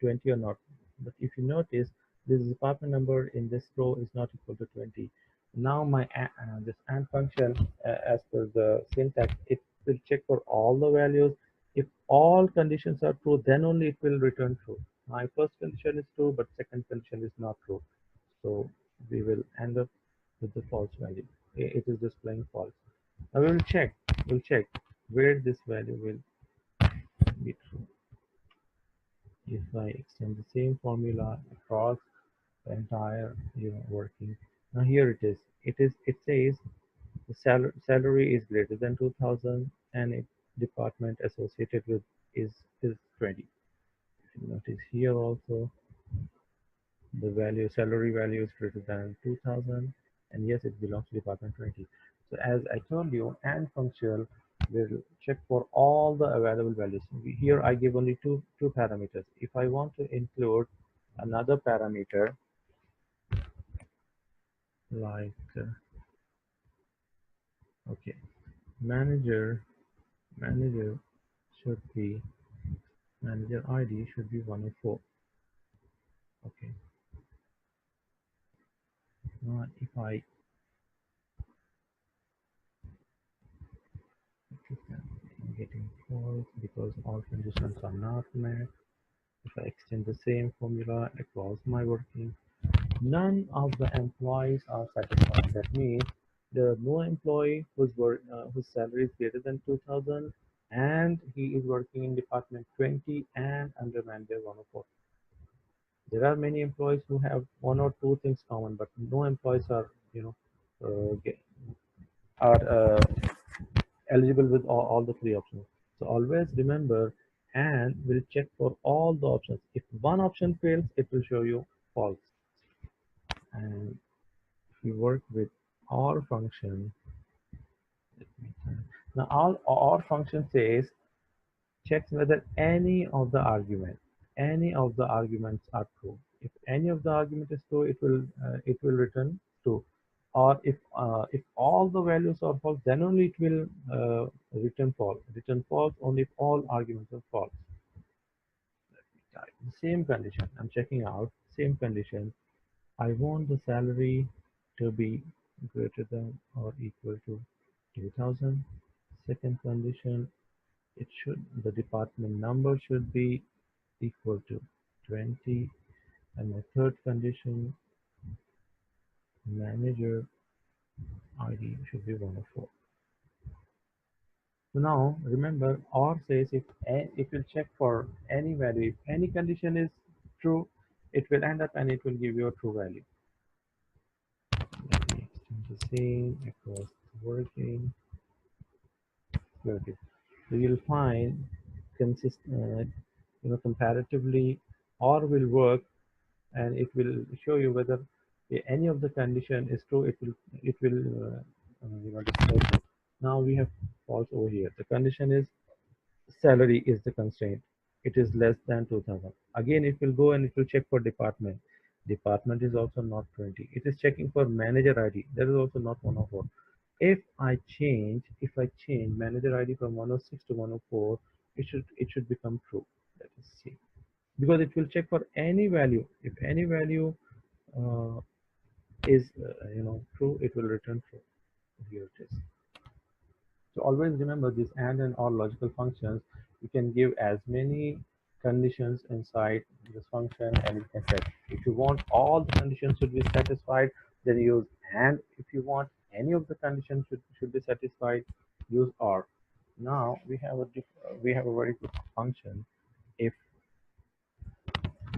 20 or not. But if you notice, this department number in this row is not equal to 20. Now my this AND function, as per the syntax, it will check for all the values. If all conditions are true, then only it will return true. My first condition is true, but second condition is not true. So we will end up with the false value. It is displaying false. Now we'll check where this value will be true. If I extend the same formula across the entire working. Now here it is. It says the salary is greater than 2000 and its department associated with is 20. If you notice here also the value salary value is greater than 2000 and yes it belongs to department 20. So as I told you, and function will check for all the available values. Here I give only two parameters. If I want to include another parameter like okay, manager should be manager ID should be 104. Okay, now if I I'm getting false because all conditions are not met. If I extend the same formula across my working, none of the employees are satisfied. That means there are no employee whose salary is greater than 2000 and he is working in department 20 and under manager 104. There are many employees who have one or two things common, but no employees are uh, get, are eligible with all the three options. So always remember, and will check for all the options. If one option fails, it will show you false. And if you work with OR function, now all OR function says checks whether any of the arguments are true. If any of the argument is true, it will return true. Or if all the values are false, then only it will return false. Return false only if all arguments are false. The same condition. I'm checking out same condition. I want the salary to be greater than or equal to 2000. Second condition, the department number should be equal to 20, and my third condition, manager ID should be 104. So now remember, OR says if it will check for any value. If any condition is true, it will end up and it will give you a true value. Let me extend the same across working. Okay. So you'll find comparatively OR will work and it will show you whether any of the condition is true. It will display true. Now we have false over here. The condition is salary is the constraint. It is less than 2000. Again, it will go and it will check for department. Department is also not 20. It is checking for manager ID. That is also not 104. If I change manager ID from 106 to 104, it should become true. Let us see. Because it will check for any value. If any value uh, is true, it will return true. Here it is. So always remember this and or logical functions. You can give as many conditions inside this function and you can set. If you want all the conditions should be satisfied, then use and. If you want any of the conditions should be satisfied, use or. Now we have a very good function. If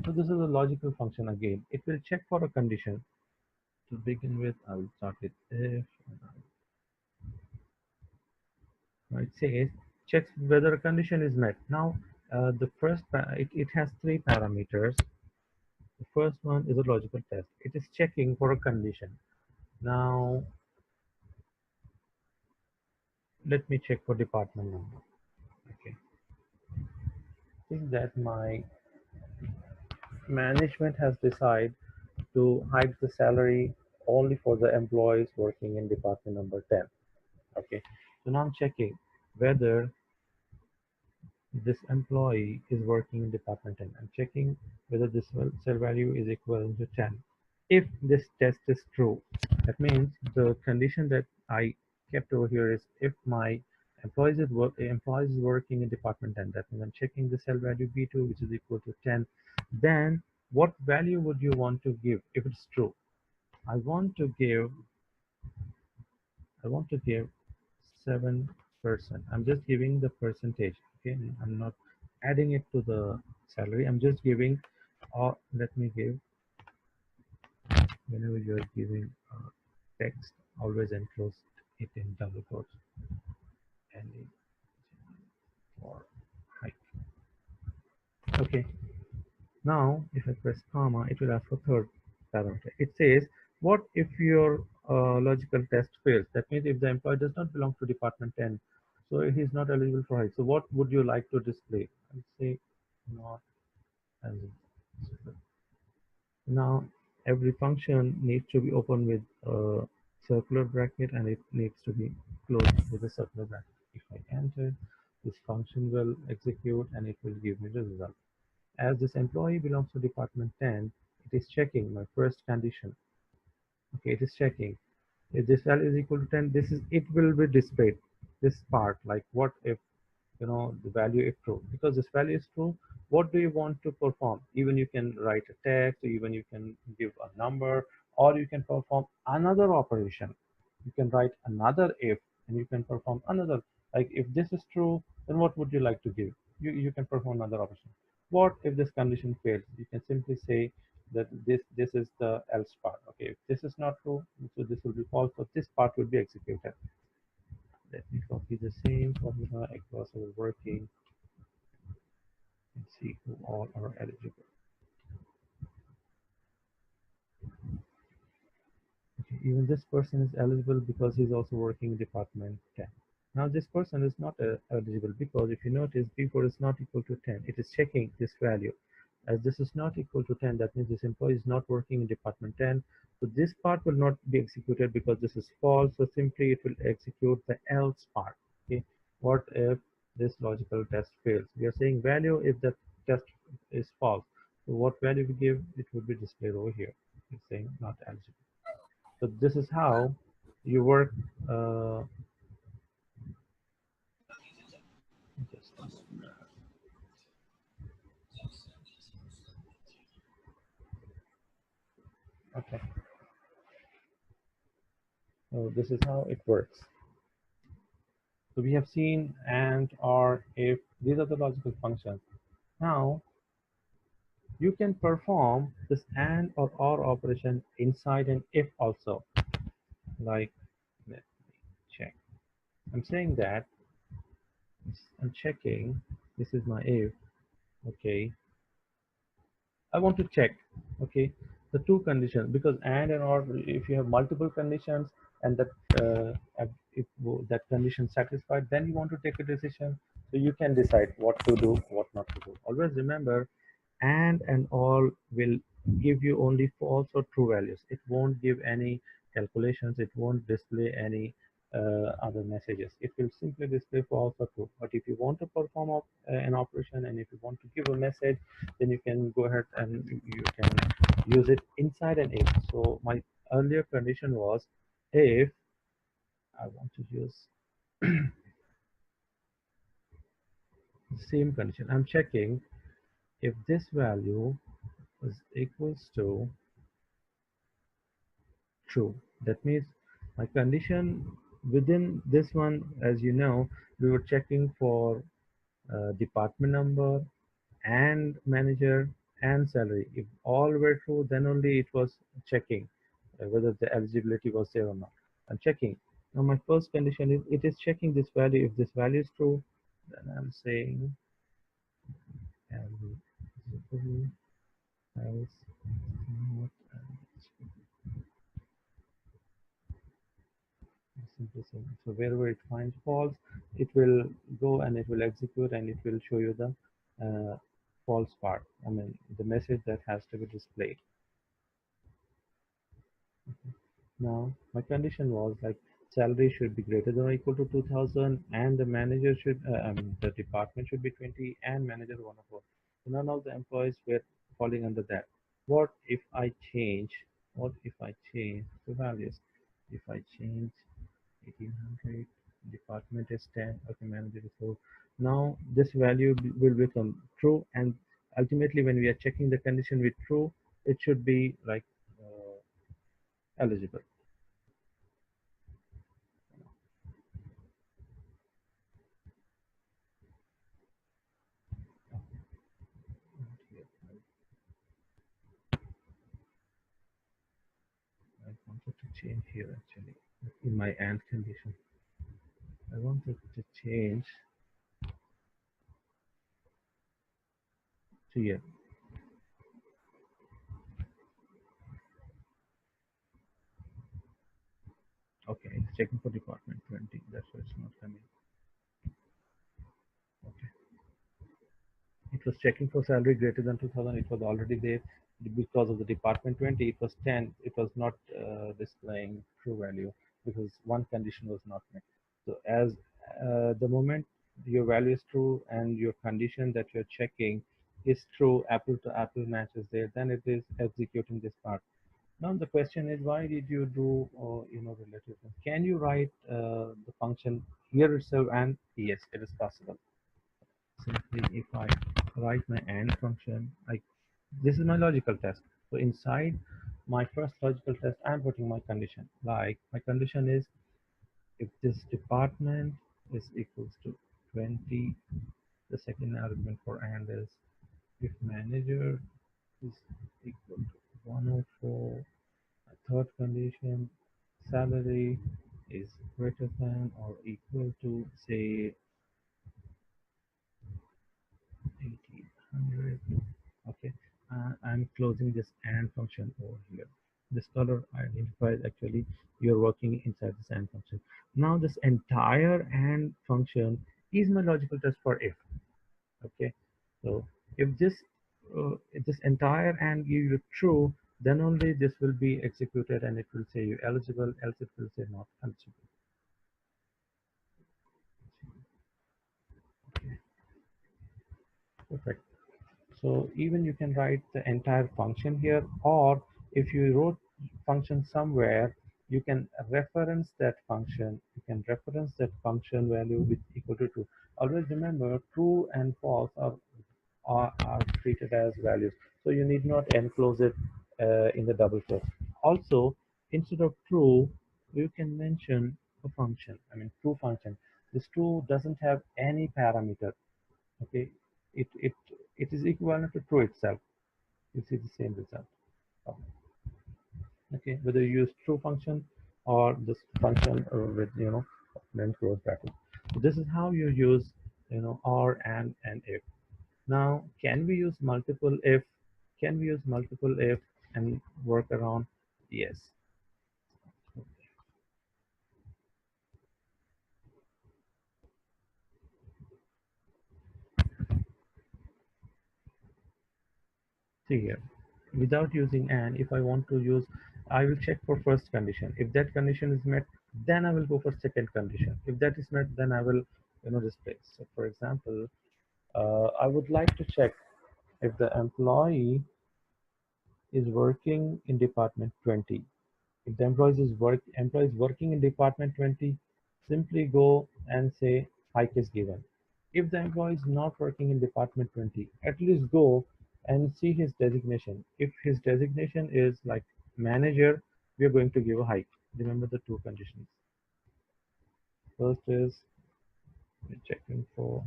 so, this is a logical function again. It will check for a condition. To begin with, I will start with if. It says checks whether a condition is met. Now, it has three parameters. The first one is a logical test. It is checking for a condition. Now, let me check for department number. Okay, I think that my management has decided to hide the salary only for the employees working in department number 10. Okay, so now I'm checking whether this employee is working in department 10. I'm checking whether this cell value is equivalent to 10. If this test is true, that means the condition that I kept over here is if my employees is working in department 10, that means I'm checking the cell value B2 which is equal to 10. Then what value would you want to give if it's true? I want to give I want to give 7%. I'm just giving the percentage. Okay, I'm not adding it to the salary. I'm just giving, or let me give, whenever you're giving text, always enclose it in double quotes and for height. Okay, now if I press comma, it will ask for third parameter. It says, what if your logical test fails? That means if the employee does not belong to department 10, so he is not eligible for height. So what would you like to display? I'll say not eligible. Now every function needs to be opened with a circular bracket and it needs to be closed with a circular bracket. If I enter, this function will execute and it will give me the result. As this employee belongs to department 10, it is checking my first condition. Okay, it is checking. If this value is equal to 10, it will be displayed. This part, like what if the value is true, because this value is true, what do you want to perform? Even you can write a text, or even you can give a number, or you can perform another operation. You can write another if, and you can perform another, like if this is true, then what would you like to give? You can perform another operation. What if this condition fails? You can simply say that this is the else part. Okay, if this is not true, so this will be false, so this part will be executed. Let me copy the same formula across our working and see who all are eligible. Okay, even this person is eligible because he's also working in department 10. Now this person is not eligible because if you notice B4 is not equal to 10. It is checking this value. As this is not equal to 10, that means this employee is not working in department 10. So this part will not be executed because this is false. So simply it will execute the else part. Okay. What if this logical test fails? We are saying value if the test is false. So what value we give, it will be displayed over here. It's saying not eligible. So this is how you work. Just okay. So this is how it works. So we have seen and, or, if. These are the logical functions. Now you can perform this and or operation inside an if also. Like, let me check. I'm saying that I'm checking. This is my if. Okay, I want to check, okay, the two conditions, because and or, if you have multiple conditions and that if that condition satisfied, then you want to take a decision. So you can decide what to do, what not to do. Always remember, and all will give you only false or true values. It won't give any calculations. It won't display any other messages. It will simply display false or true. But if you want to perform an operation and if you want to give a message, then you can go ahead and you can use it inside an if. So my earlier condition was if I want to use the same condition. I'm checking if this value is equals to true. That means my condition within this one, as you know, we were checking for department number and manager and salary. If all were true, then only it was checking whether the eligibility was there or not. I'm checking. Now my first condition is it is checking this value. If this value is true, then I'm saying eligible else not eligible. Simply saying. So wherever it finds false, it will go and it will execute and it will show you the false part. I mean the message that has to be displayed. Now my condition was like salary should be greater than or equal to 2000, and the manager should, the department should be 20, and manager 104. So none of the employees were falling under that. What if I change? What if I change the values? If I change 1800, department is 10, okay, manager is 4. Now this value will become true, and ultimately when we are checking the condition with true, it should be like eligible. I wanted to change here actually in my AND condition. I wanted to change to here. Okay, it's checking for department 20. That's why it's not coming. Okay. It was checking for salary greater than 2000. It was already there because of the department 20. It was 10. It was not displaying true value because one condition was not met. So as the moment your value is true and your condition that you're checking is true, apple to apple match is there, then it is executing this part. Now the question is, why did you do, relative? Can you write the function here itself? And yes, it is possible. Simply, if I write my AND function, this is my logical test. So inside my first logical test, I'm putting my condition. Like my condition is, if this department is equals to 20, the second argument for AND is if manager is equal to 104. Third condition, salary is greater than or equal to, say, 1800. Okay, I'm closing this AND function over here. This color identifies actually you're working inside this AND function. Now this entire AND function is my logical test for if. Okay, so if this entire AND give you true, then only this will be executed and it will say you eligible, else it will say not eligible. Okay, perfect. So even you can write the entire function here, or if you wrote function somewhere, you can reference that function. You can reference that function value with equal to true. Always remember, true and false are treated as values. So you need not enclose it in the double quotes. Also, instead of true, you can mention a function. I mean, true function. This true doesn't have any parameter. Okay, it it is equivalent to true itself. You see the same result. Okay, whether you use true function or this function with then close bracket. So this is how you use or and if. Now, can we use multiple if? Can we use multiple if and work around? Yes. See here, without using and, if I want to use, I will check for first condition. If that condition is met, then I will go for second condition. If that is met, then I will, display. So, for example, I would like to check if the is working in department 20. If the employee is working in department 20, simply go and say hike is given. If the employee is not working in department 20, at least go and see his designation. If his designation is like manager, we are going to give a hike. Remember the two conditions. First is we're checking for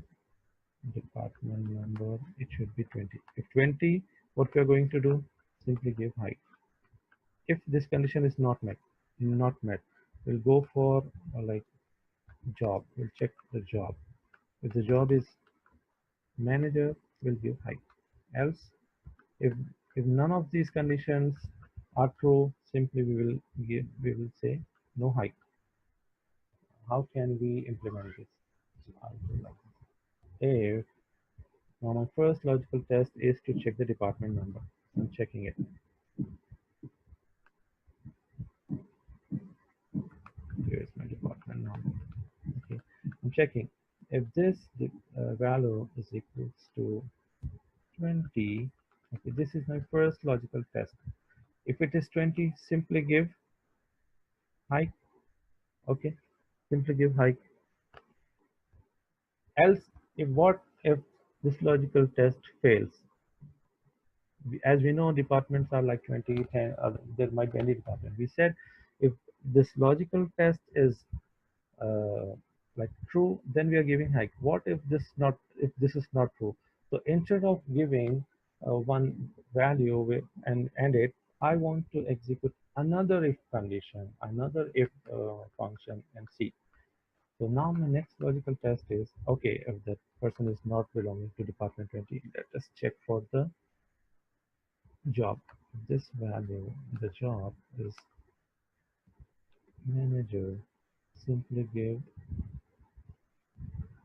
department number. It should be 20. If 20, what we are going to do? Simply give hike. If this condition is not met, we'll go for like job. We'll check the job. If the job is manager, we'll give hike. Else, if if none of these conditions are true, simply we will say no hike. How can we implement this? So I'll do like this. If now my first logical test is to check the department number. I'm checking it. Here's my department. checking if this value is equals to 20. Okay, this is my first logical test. If it is 20, simply give hike. Okay, simply give hike. Else, if this logical test fails? As we know, departments are like 20, 10, there might be any department. We said if this logical test is uh, like true, then we are giving hike. What if this is not true? So instead of giving one value and it, I want to execute another if condition, another if function, and see. So now my next logical test is, okay, if that person is not belonging to department 20, let us check for the job. This value, the job is manager. Simply give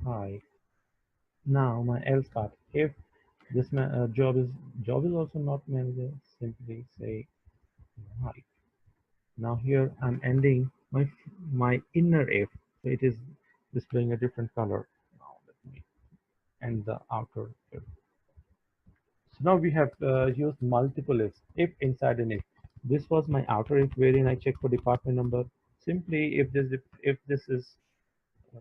hi. Now my else part. If this job is also not manager, simply say hi. Now here I'm ending my inner if. So it is displaying a different color. Now let me end the outer if. So now we have used multiple ifs. If inside an if. This was my outer if wherein I check for department number. Simply if this is uh,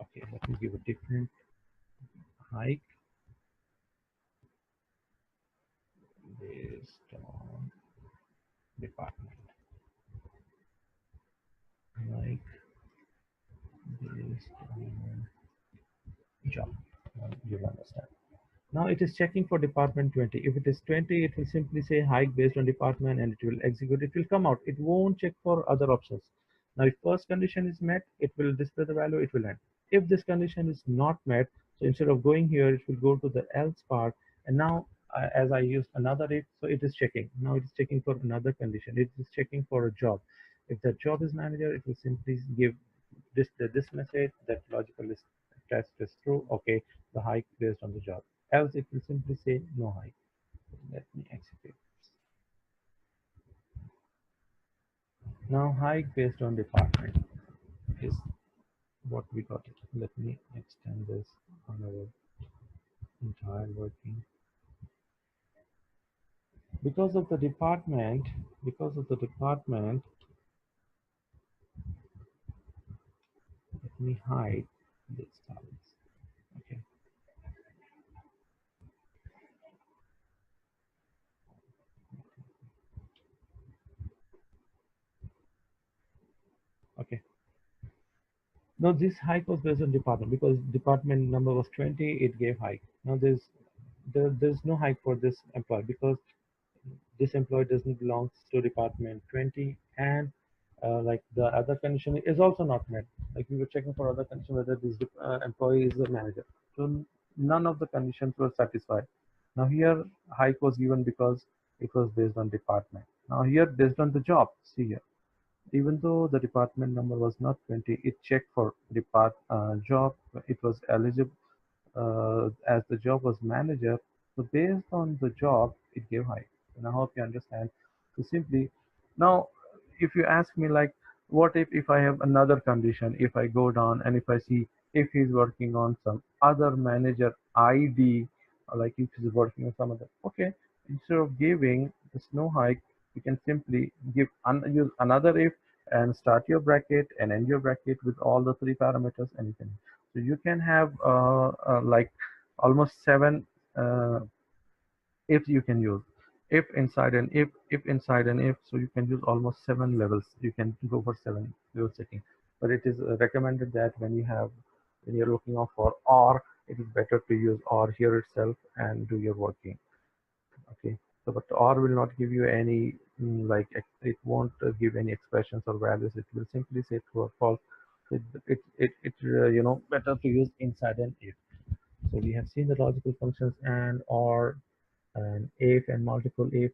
okay, let me give a different hike based on department. Like based on job. You'll understand. Now it is checking for department 20. If it is 20, it will simply say hike based on department and it will execute. It will come out. It won't check for other options. Now if first condition is met, it will display the value, it will end. If this condition is not met, so instead of going here, it will go to the else part. And now as I used another if, so it is checking. Now it is checking for another condition. It is checking for a job. If the job is manager, it will simply give this message that logical test is true. Okay, the hike based on the job. Else it will simply say no hike. Let me execute. Now hike based on department is what we got it. Let me extend this on our entire working. Because of the department, because of the department, let me hide this tabs. Okay, okay. Now this hike was based on department because department number was 20, it gave hike. Now there's no hike for this employee because this employee doesn't belong to department 20 and like the other condition is also not met. Like we were checking for other condition whether this employee is a manager. So none of the conditions were satisfied. Now here hike was given because it was based on department. Now here based on the job, see here. Even though the department number was not 20, it checked for job. It was eligible as the job was manager. So based on the job, it gave high. And I hope you understand. So simply, now, if you ask me like, what if I have another condition? If I go down and if I see if he's working on some other manager ID, or like if he's working on some other, okay, instead of giving the snow hike, you can simply use another if and start your bracket and end your bracket with all the three parameters and you can so you can have like almost seven ifs you can use. If inside an if, so you can use almost seven levels. You can go for seven level setting. But it is recommended that when you're looking out for or, it is better to use or here itself and do your working. Okay. So, but or will not give you any like it won't give any expressions or values. It will simply say true or false. So better to use inside an if. So we have seen the logical functions and or and if and multiple if.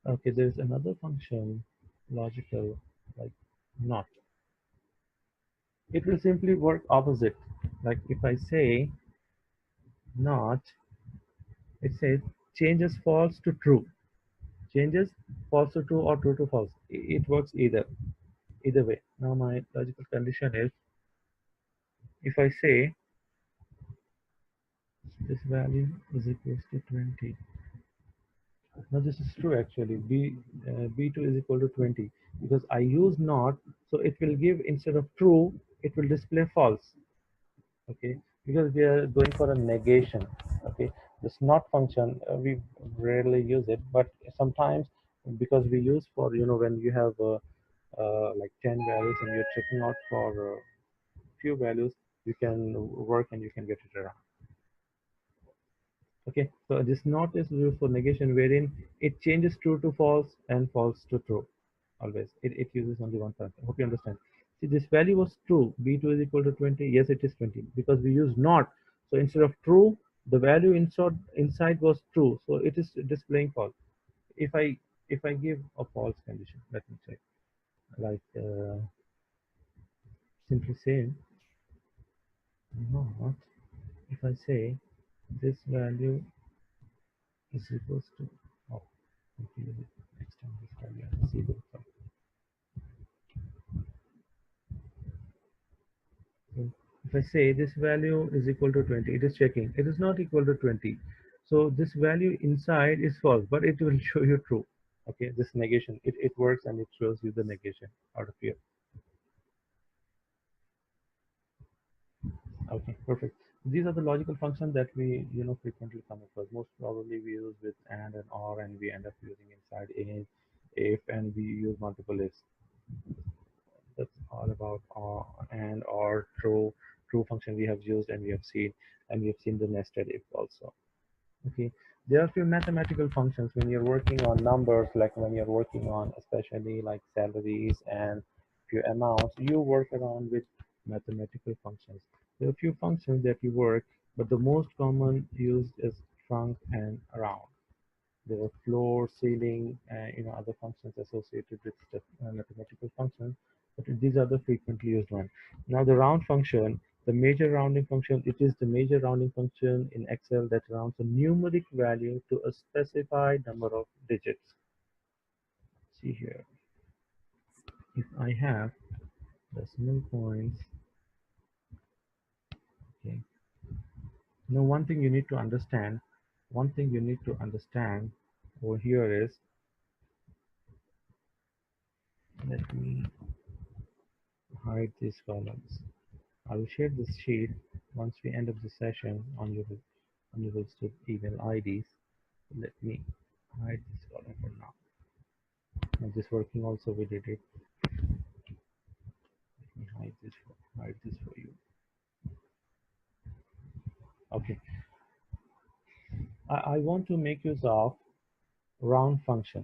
Okay, there's another function, logical, like not. It will simply work opposite. Like if I say not, it says changes false to true. Changes false to true or true to false. It works either way. Now my logical condition is If I say this value is equals to 20, now this is true actually. B2 is equal to 20 because I use not, so it will give instead of true, it will display false. Okay, because we are going for a negation. Okay, this not function we rarely use it, but sometimes because we use for when you have like 10 values and you're checking out for few values, you can work and you can get it around. Okay, so this not is used for negation wherein it changes true to false and false to true. Always. It uses only one parameter. Hope you understand. See, this value was true. B2 is equal to 20. Yes, it is 20 because we use not. So instead of true, the value inside was true. So it is displaying false. If I give a false condition, let me check. Like simply say not. If I say this value is equals to oh, okay, next time this value is equal to so if I say this value is equal to 20, it is checking. It is not equal to 20. So this value inside is false, but it will show you true. Okay, this negation, it works and it shows you the negation out of here. Okay, perfect. These are the logical functions that we frequently come across. Most probably we use with and or, and we end up using inside in, if, and we use multiple ifs. That's all about and or true function we have used and we have seen, and we have seen the nested if also. Okay, there are few mathematical functions when you're working on numbers, like when you're working on especially like salaries and few amounts, you work around with mathematical functions. There are few functions that you work, but the most common used is trunc and around. There are floor, ceiling, and other functions associated with the mathematical functions, but these are the frequently used ones. Now the round function, the major rounding function, it is the major rounding function in Excel that rounds a numeric value to a specified number of digits. See here, if I have decimal points, okay. Now one thing you need to understand over here is, let me hide these columns. I will share this sheet once we end up the session on your registered email IDs. Let me hide this column for now. Now this working also we did it. Let me hide this for you. Okay. I want to make use of round function.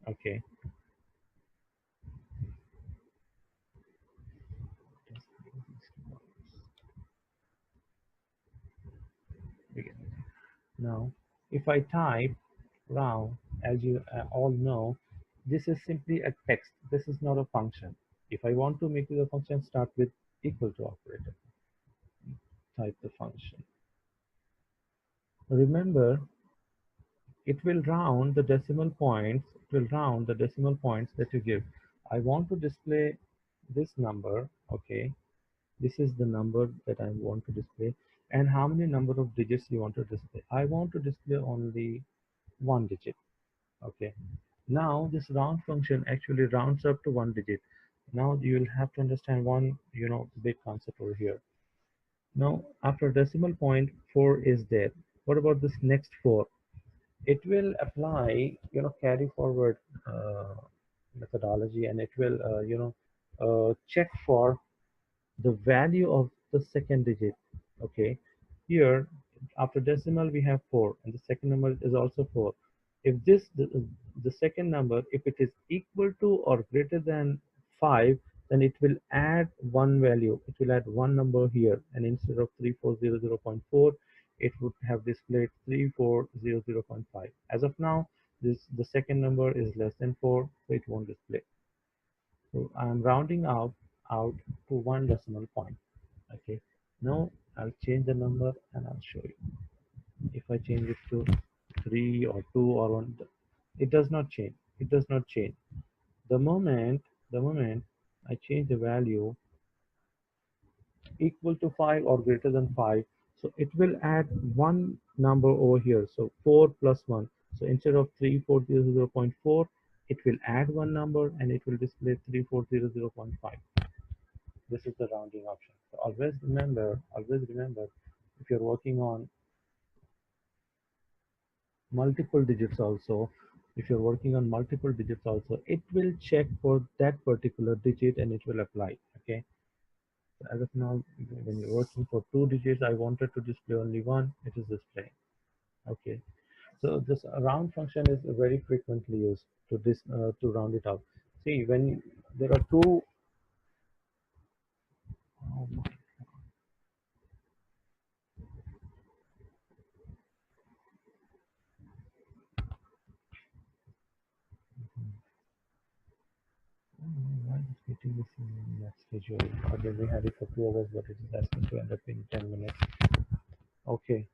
Okay. Begin. Now, if I type round, as you all know, this is simply a text. This is not a function. If I want to make it a function, start with equal to operator. Type the function. Remember, it will round the decimal points. It will round the decimal points that you give. I want to display this number. Okay, this is the number that I want to display. And how many number of digits you want to display? I want to display only one digit. Okay, now this round function actually rounds up to one digit. Now you will have to understand one big concept over here. Now after decimal point 4 is there. What about this next 4? It will apply carry forward methodology, and it will check for the value of the second digit. Okay, here after decimal we have 4 and the second number is also 4. If the second number, if it is equal to or greater than 5, then it will add one value. It will add one number here, and instead of 3400.4, it would have displayed 3400.5. As of now, the second number is less than 4, so it won't display. So I'm rounding out to one decimal point. Okay. Now I'll change the number and I'll show you. If I change it to 3 or 2 or 1, it does not change. It does not change. The moment I change the value, equal to 5 or greater than 5, so it will add one number over here. So 4 plus 1. So instead of 3400.4, it will add one number and it will display 3400.5. This is the rounding option. So always remember, if you're working on multiple digits also, if you're working on multiple digits also, it will check for that particular digit and it will apply. Okay. So as of now, when you're working for two digits, I wanted to display only one, it is displaying. Okay. So this round function is very frequently used to round it out. See, when there are two, oh my, why is getting this in that schedule? Again, we had it for 2 hours, but it is asking to end up in 10 minutes. Okay,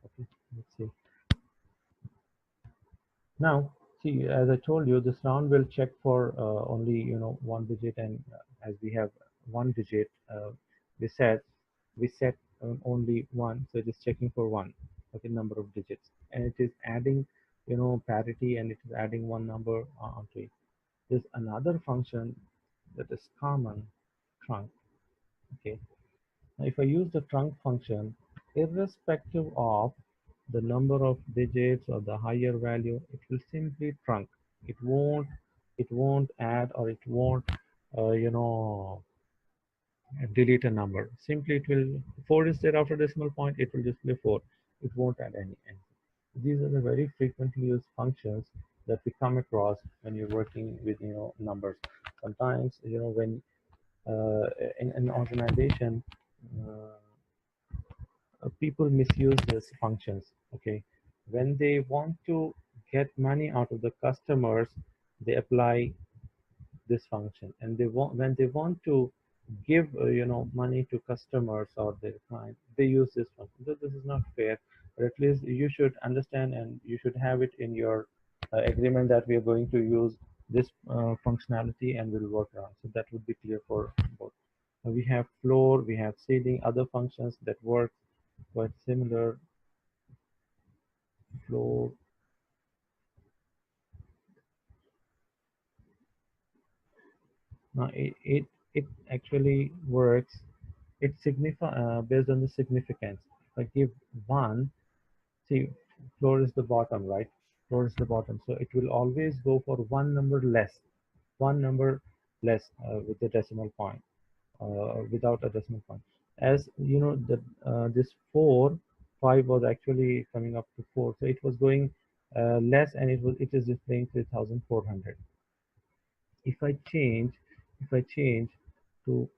okay, let's see. Now, see, as I told you, this round will check for only one digit, and as we have one digit, we set we set only one, so it is checking for one, okay, number of digits, and it is adding parity, and it is adding one number onto it. There's another function that is common, trunc. Okay, now, if I use the trunc function, irrespective of the number of digits or the higher value, it will simply trunc. It won't add, or it won't, uh, you know, delete a number. Simply, it will, 4 is there after decimal point, it will display 4. It won't add anything. These are the very frequently used functions that we come across when you're working with numbers. Sometimes when uh, in an organization, uh, people misuse these functions. Okay, when they want to get money out of the customers, they apply this function, and they want when they want to give money to customers or their client, they use this function. So this is not fair, but at least you should understand, and you should have it in your agreement that we are going to use this functionality and will work around. So that would be clear for both. We have floor, we have ceiling, other functions that work quite similar. Floor, now it actually works. It signify based on the significance. If I give one, see, floor is the bottom, right? Floor is the bottom, so it will always go for one number less with the decimal point, without a decimal point. As you know, the this 5 was actually coming up to 4, so it was going less, and it is displaying 3400. If I change, to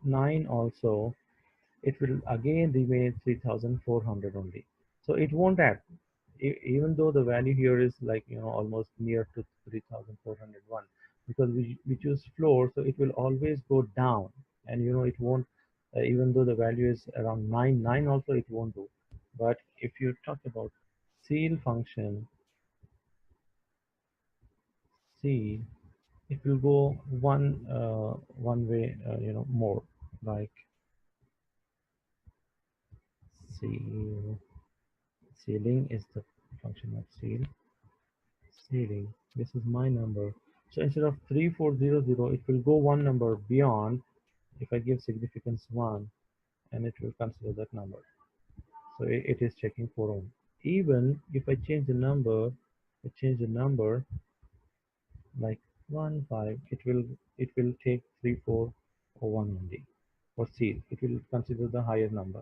9 also, it will again remain 3400 only. So it won't add, even though the value here is like almost near to 3401, because we choose floor, so it will always go down, and it won't, even though the value is around 9 also, it won't do. But if you talk about ceil function, ceil, it will go one way, more, like ceil. Ceiling is the function of ceiling. This is my number. So instead of 3400, it will go one number beyond. If I give significance 1, and it will consider that number. So it is checking for ohm. Even if I change the number like 1 5, it will take 3 4 or 1 only. For seal, it will consider the higher number.